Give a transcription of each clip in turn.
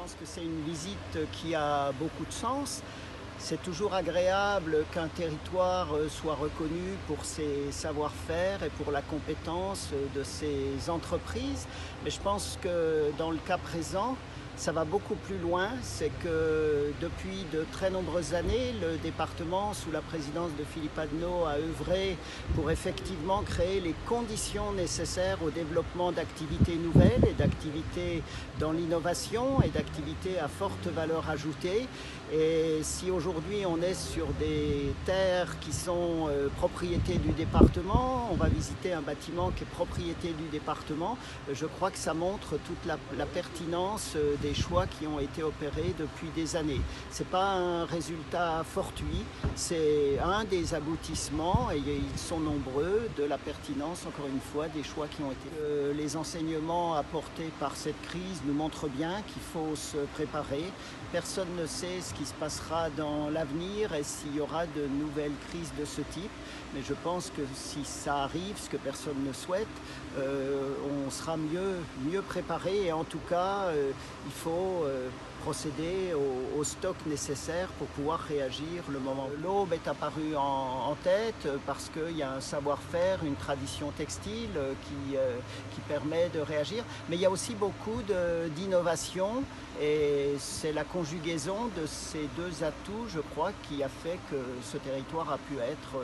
pense que c'est une visite qui a beaucoup de sens. C'est toujours agréable qu'un territoire soit reconnu pour ses savoir-faire et pour la compétence de ses entreprises. Mais je pense que dans le cas présent, ça va beaucoup plus loin. C'est que depuis de très nombreuses années, le département, sous la présidence de Philippe Adneau, a œuvré pour effectivement créer les conditions nécessaires au développement d'activités nouvelles et d'activités dans l'innovation et d'activités à forte valeur ajoutée. Et si aujourd'hui on est sur des terres qui sont propriété du département, on va visiter un bâtiment qui est propriété du département, je crois que ça montre toute la pertinence des choix qui ont été opérés depuis des années. Ce n'est pas un résultat fortuit, c'est un des aboutissements, et ils sont nombreux, de la pertinence, encore une fois, des choix qui ont été faits. Les enseignements apportés par cette crise nous montrent bien qu'il faut se préparer. Personne ne sait ce qui se passera dans l'avenir et s'il y aura de nouvelles crises de ce type. Mais je pense que si ça arrive, ce que personne ne souhaite, on sera mieux préparé. Et en tout cas, il faut procéder au stock nécessaire pour pouvoir réagir le moment. L'Aube est apparue en tête parce qu'il y a un savoir-faire, une tradition textile qui permet de réagir. Mais il y a aussi beaucoup d'innovation et c'est la conjugaison de ces deux atouts, je crois, qui a fait que ce territoire a pu être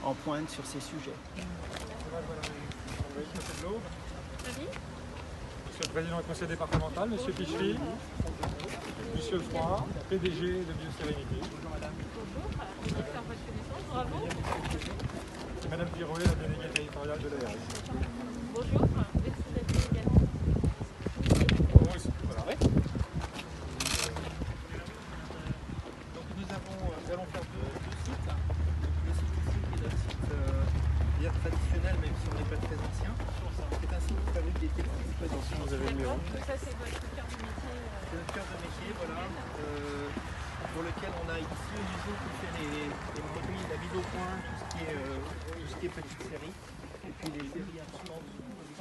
en pointe sur ces sujets. Monsieur le Président du Conseil départemental, Monsieur Pichery, Monsieur Froid, PDG de Biosérénité. Bonjour madame. Bonjour, je vais faire votre connaissance, bravo. Et Madame Pirouet, la déléguée territoriale de l'ARS. Bonjour, merci d'être là également. Moi aussi, voilà. Ouais. Donc nous allons faire deux sites. Le site ici qui est un site bien traditionnel, même si on n'est pas très ancien. C'est un site qui fabrique des techniques. Attention, vous avez le numéro. Donc ça c'est votre cœur de métier. C'est notre cœur de métier, voilà, pour lequel on a ici une usine qui fait les produits, la mise au point, tout ce qui est petite série, et puis les séries importantes.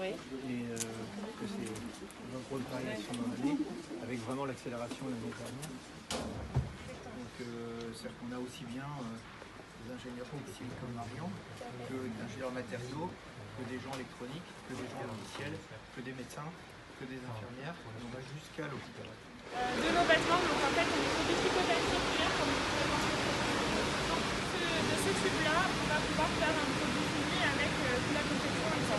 Oui. Et que c'est une grosse variation dans l'année, avec vraiment l'accélération et la montée. Donc c'est-à-dire qu'on a aussi bien des ingénieurs textiles comme Marion, que des ingénieurs matériaux, que des gens électroniques, que des gens logiciels, que des médecins, que des infirmières, et on va jusqu'à l'hôpital. De nos bâtiments, donc en fait on est sur du tricotage circulaire comme vous pouvez voir. Donc de ce tube-là, on va pouvoir faire un produit fini avec toute la confection, etc.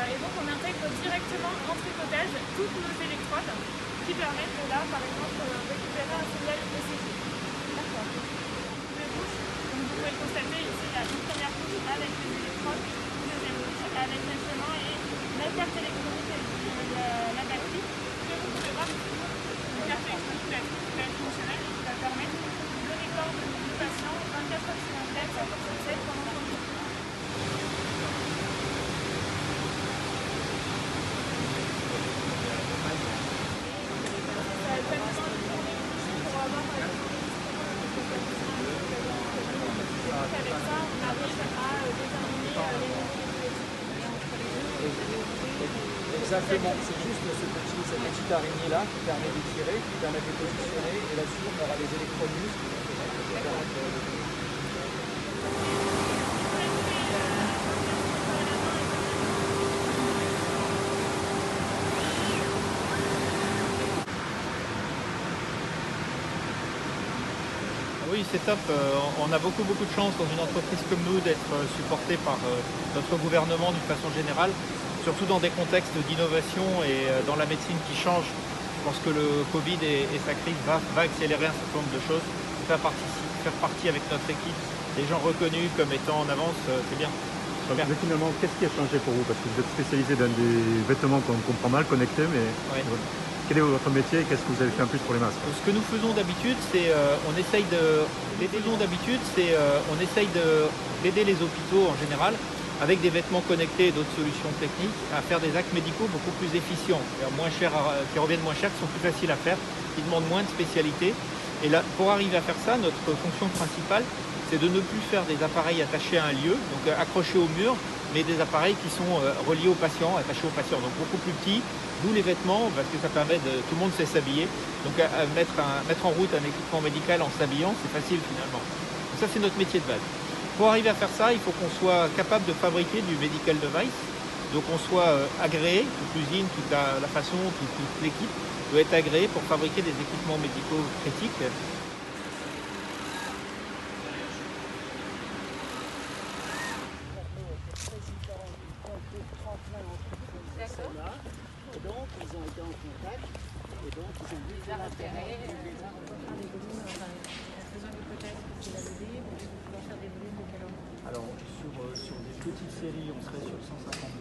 Et donc on intègre directement en tricotage toutes nos électrodes qui permettent de là, par exemple, récupérer un signal ECG. D'accord. Deux couches, comme vous pouvez le constater, ici il y a une première couche avec les électrodes, une deuxième couche avec l'instrument et la carte électronique et la batterie. Vous pouvez voir une carte électronique qui va être fonctionnelle et qui va permettre de recorder du patient 24 heures sur 24, 7 jours sur 7 pendant 30 jours. Avec ça, on arrive à déterminer les Exactement, c'est juste cette petite araignée-là qui permet de tirer, qui permet de positionner, et là-dessus on aura les électromuscles qui permettent de... Oui, c'est top. On a beaucoup de chance dans une entreprise comme nous d'être supporté par notre gouvernement d'une façon générale, surtout dans des contextes d'innovation et dans la médecine qui change. Je pense que le Covid et sa crise va accélérer un certain nombre de choses. Faire partie avec notre équipe des gens reconnus comme étant en avance, c'est bien. Mais finalement, qu'est-ce qui a changé pour vous? Parce que vous êtes spécialisé dans des vêtements qu'on comprend mal, connectés, mais Ouais. quel est votre métier et qu'est-ce que vous avez fait en plus pour les masques? Ce que nous faisons d'habitude, c'est on essaye d'aider les hôpitaux en général avec des vêtements connectés et d'autres solutions techniques à faire des actes médicaux beaucoup plus efficients, moins chers, qui reviennent moins cher, qui sont plus faciles à faire, qui demandent moins de spécialité. Et là, pour arriver à faire ça, notre fonction principale, c'est de ne plus faire des appareils attachés à un lieu, donc accrochés au mur, mais des appareils qui sont reliés au patient, attachés au patient, donc beaucoup plus petits, d'où les vêtements, parce que ça permet de... Tout le monde sait s'habiller, donc mettre en route un équipement médical en s'habillant, c'est facile finalement. Donc ça, c'est notre métier de base. Pour arriver à faire ça, il faut qu'on soit capable de fabriquer du medical device, donc on soit agréé, toute l'usine, toute la façon, toute l'équipe doit être agréée pour fabriquer des équipements médicaux critiques. Et donc, ils ont été en contact, et donc ils ont vu l'intérêt. Alors, sur des petites séries, on serait sur 150